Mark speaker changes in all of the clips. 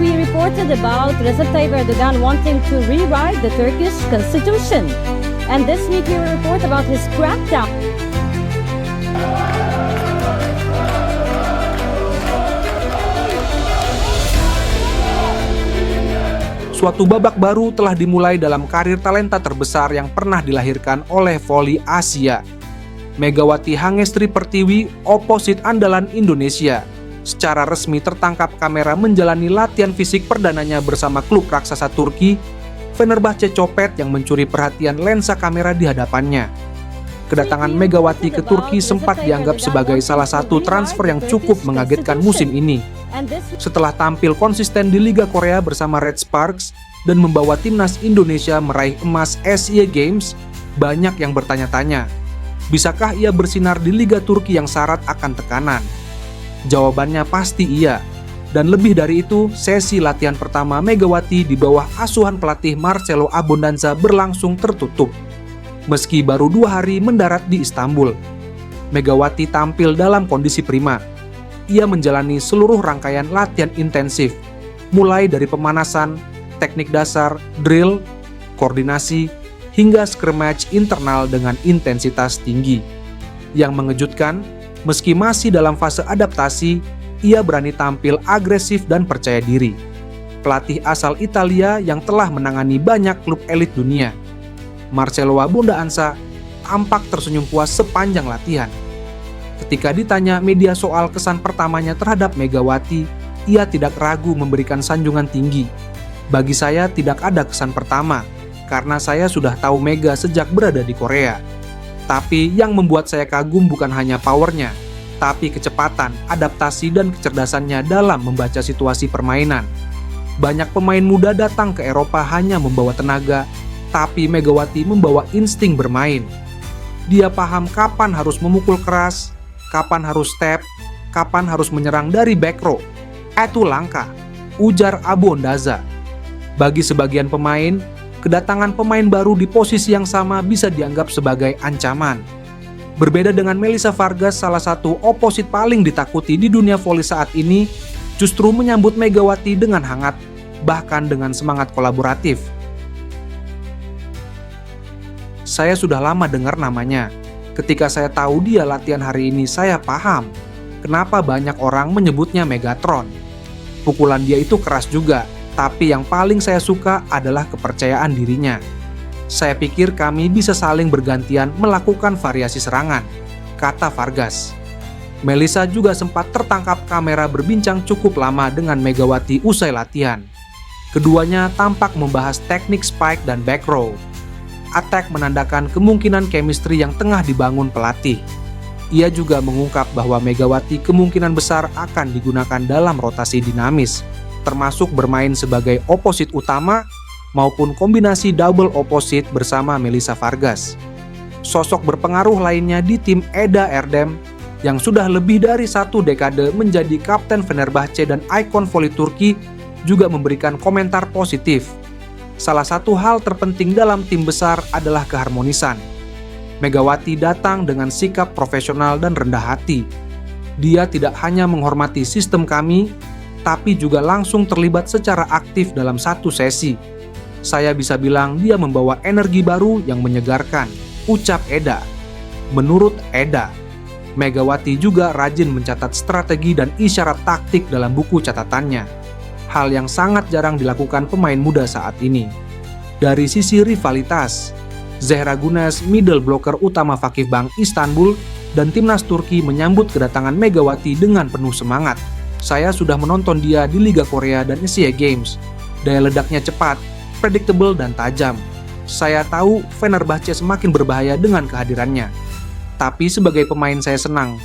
Speaker 1: we reported about Recep Tayyip Erdogan wanting to rewrite the Turkish constitution. And this week we will report about his crackdown.
Speaker 2: Suatu babak baru telah dimulai dalam karir talenta terbesar yang pernah dilahirkan oleh voli Asia. Megawati Hangestri Pertiwi, oposit andalan Indonesia, secara resmi tertangkap kamera menjalani latihan fisik perdananya bersama klub raksasa Turki, Fenerbahce Copet, yang mencuri perhatian lensa kamera di hadapannya. Kedatangan Megawati ke Turki sempat dianggap sebagai salah satu transfer yang cukup mengagetkan musim ini. Setelah tampil konsisten di Liga Korea bersama Red Sparks dan membawa timnas Indonesia meraih emas SEA Games, banyak yang bertanya-tanya, bisakah ia bersinar di Liga Turki yang syarat akan tekanan? Jawabannya pasti iya. Dan lebih dari itu, sesi latihan pertama Megawati di bawah asuhan pelatih Marcelo Abondanza berlangsung tertutup. Meski baru 2 hari mendarat di Istanbul, Megawati tampil dalam kondisi prima. Ia menjalani seluruh rangkaian latihan intensif, mulai dari pemanasan, teknik dasar, drill, koordinasi, hingga scrimmage internal dengan intensitas tinggi. Yang mengejutkan, meski masih dalam fase adaptasi, ia berani tampil agresif dan percaya diri. Pelatih asal Italia yang telah menangani banyak klub elit dunia, Marcelo Abondanza, tampak tersenyum puas sepanjang latihan. Ketika ditanya media soal kesan pertamanya terhadap Megawati, ia tidak ragu memberikan sanjungan tinggi. Bagi saya tidak ada kesan pertama, karena saya sudah tahu Mega sejak berada di Korea. Tapi yang membuat saya kagum bukan hanya powernya, tapi kecepatan, adaptasi, dan kecerdasannya dalam membaca situasi permainan. Banyak pemain muda datang ke Eropa hanya membawa tenaga, tapi Megawati membawa insting bermain. Dia paham kapan harus memukul keras, kapan harus step, kapan harus menyerang dari back row. Itu langkah, ujar Abondanza. Bagi sebagian pemain, kedatangan pemain baru di posisi yang sama bisa dianggap sebagai ancaman. Berbeda dengan Melissa Vargas, salah satu oposit paling ditakuti di dunia voli saat ini, justru menyambut Megawati dengan hangat, bahkan dengan semangat kolaboratif. Saya sudah lama dengar namanya. Ketika saya tahu dia latihan hari ini, saya paham kenapa banyak orang menyebutnya Megatron. Pukulan dia itu keras juga, tapi yang paling saya suka adalah kepercayaan dirinya. Saya pikir kami bisa saling bergantian melakukan variasi serangan, kata Vargas. Melissa juga sempat tertangkap kamera berbincang cukup lama dengan Megawati usai latihan. Keduanya tampak membahas teknik spike dan back row. Attack menandakan kemungkinan chemistry yang tengah dibangun pelatih. Ia juga mengungkap bahwa Megawati kemungkinan besar akan digunakan dalam rotasi dinamis, termasuk bermain sebagai oposit utama maupun kombinasi double oposit bersama Melissa Vargas. Sosok berpengaruh lainnya di tim Eda Erdem yang sudah lebih dari 1 dekade menjadi kapten Fenerbahce dan ikon voli Turki juga memberikan komentar positif. Salah satu hal terpenting dalam tim besar adalah keharmonisan. Megawati datang dengan sikap profesional dan rendah hati. Dia tidak hanya menghormati sistem kami, tapi juga langsung terlibat secara aktif dalam satu sesi. Saya bisa bilang dia membawa energi baru yang menyegarkan, ucap Eda. Menurut Eda, Megawati juga rajin mencatat strategi dan isyarat taktik dalam buku catatannya. Hal yang sangat jarang dilakukan pemain muda saat ini. Dari sisi rivalitas, Zehra Gunes, middle blocker utama Vakifbank Istanbul, dan timnas Turki menyambut kedatangan Megawati dengan penuh semangat. Saya sudah menonton dia di Liga Korea dan SEA Games. Daya ledaknya cepat, predictable, dan tajam. Saya tahu Fenerbahce semakin berbahaya dengan kehadirannya. Tapi sebagai pemain saya senang,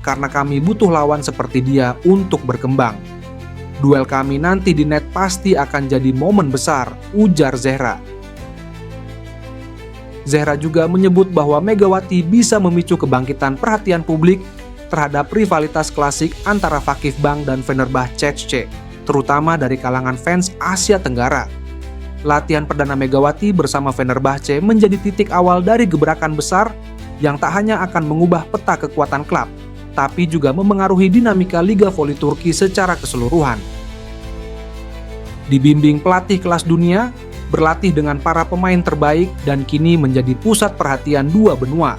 Speaker 2: karena kami butuh lawan seperti dia untuk berkembang. Duel kami nanti di net pasti akan jadi momen besar, ujar Zehra. Zehra juga menyebut bahwa Megawati bisa memicu kebangkitan perhatian publik terhadap rivalitas klasik antara Vakifbank dan Fenerbahce, terutama dari kalangan fans Asia Tenggara. Latihan perdana Megawati bersama Fenerbahce menjadi titik awal dari gebrakan besar yang tak hanya akan mengubah peta kekuatan klub, tapi juga memengaruhi dinamika Liga Voli Turki secara keseluruhan. Dibimbing pelatih kelas dunia, berlatih dengan para pemain terbaik, dan kini menjadi pusat perhatian dua benua.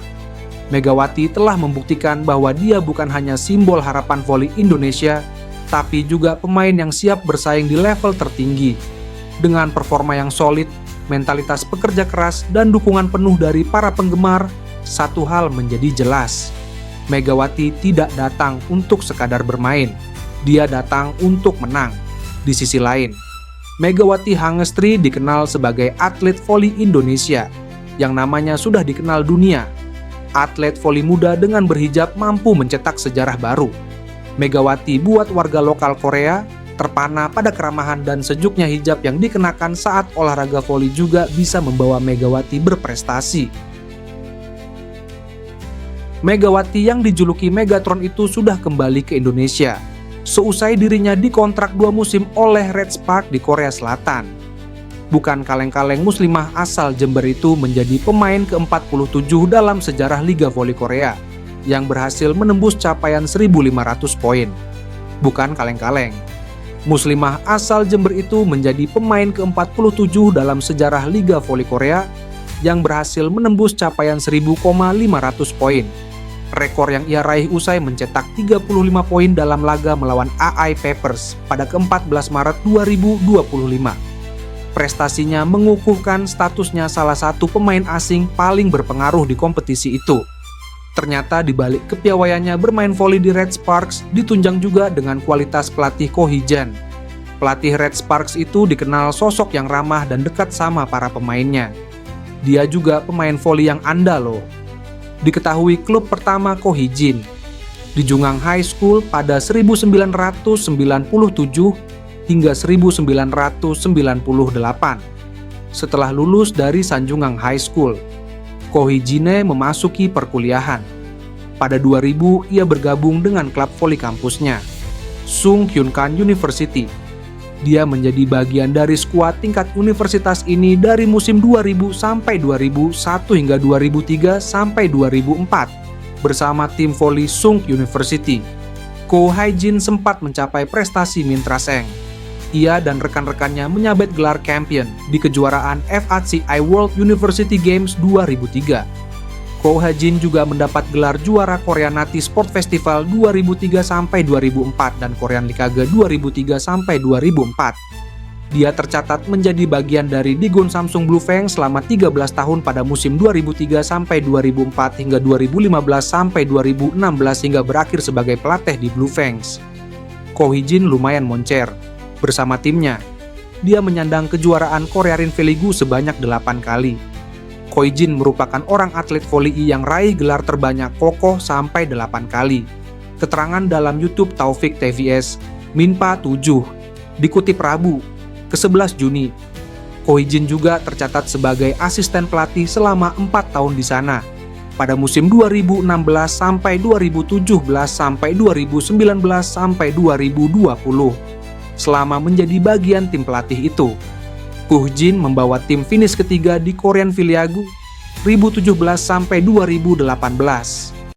Speaker 2: Megawati telah membuktikan bahwa dia bukan hanya simbol harapan voli Indonesia, tapi juga pemain yang siap bersaing di level tertinggi. Dengan performa yang solid, mentalitas pekerja keras, dan dukungan penuh dari para penggemar, satu hal menjadi jelas. Megawati tidak datang untuk sekadar bermain. Dia datang untuk menang. Di sisi lain, Megawati Hangestri dikenal sebagai atlet voli Indonesia yang namanya sudah dikenal dunia. Atlet voli muda dengan berhijab mampu mencetak sejarah baru. Megawati buat warga lokal Korea terpana pada keramahan dan sejuknya hijab yang dikenakan saat olahraga voli juga bisa membawa Megawati berprestasi. Megawati yang dijuluki Megatron itu sudah kembali ke Indonesia seusai dirinya dikontrak 2 musim oleh Red Spark di Korea Selatan. Bukan kaleng-kaleng muslimah asal Jember itu menjadi pemain ke-47 dalam sejarah Liga Voli Korea yang berhasil menembus capaian 1.500 poin. Bukan kaleng-kaleng. Muslimah asal Jember itu menjadi pemain ke-47 dalam sejarah Liga Voli Korea yang berhasil menembus capaian 1.500 poin. Rekor yang ia raih usai mencetak 35 poin dalam laga melawan AI Papers pada ke-14 Maret 2025. Prestasinya mengukuhkan statusnya salah satu pemain asing paling berpengaruh di kompetisi itu. Ternyata di balik kepiawaiannya bermain voli di Red Sparks ditunjang juga dengan kualitas pelatih Ko Hee-jan. Pelatih Red Sparks itu dikenal sosok yang ramah dan dekat sama para pemainnya. Dia juga pemain voli yang andal loh. Diketahui klub pertama Ko Hee-jin di Jungang High School pada 1997 hingga 1998. Setelah lulus dari Sanjungang High School, Ko Hee-jin memasuki perkuliahan. Pada 2000, ia bergabung dengan klub voli kampusnya, Sung Kyun Kan University. Dia menjadi bagian dari skuad tingkat universitas ini dari musim 2000 sampai 2001 hingga 2003 sampai 2004 bersama tim voli Sung University. Ko Hee-jin sempat mencapai prestasi mintraseng. Ia dan rekan-rekannya menyabet gelar champion di kejuaraan FHCI World University Games 2003. Ko Hee-jin juga mendapat gelar juara Korea Nati Sport Festival 2003 sampai 2004 dan Korean Likage 2003 sampai 2004. Dia tercatat menjadi bagian dari Daegun Samsung Blue Fangs selama 13 tahun pada musim 2003 sampai 2004 hingga 2015 sampai 2016 hingga berakhir sebagai pelatih di Blue Fangs. Ko Hee-jin lumayan moncer. Bersama timnya, dia menyandang kejuaraan Korearin Veligu sebanyak 8 kali. Ko Hee-jin merupakan orang atlet voli yang raih gelar terbanyak kokoh sampai 8 kali. Keterangan dalam YouTube Taufik TVS, Minpa 7, dikutip Rabu, ke-11 Juni. Ko Hee-jin juga tercatat sebagai asisten pelatih selama 4 tahun di sana. Pada musim 2016 sampai 2017 sampai 2019 sampai 2020. Selama menjadi bagian tim pelatih itu, Ko Hee-jin membawa tim finish ketiga di Korean Viliagu 2017 sampai 2018.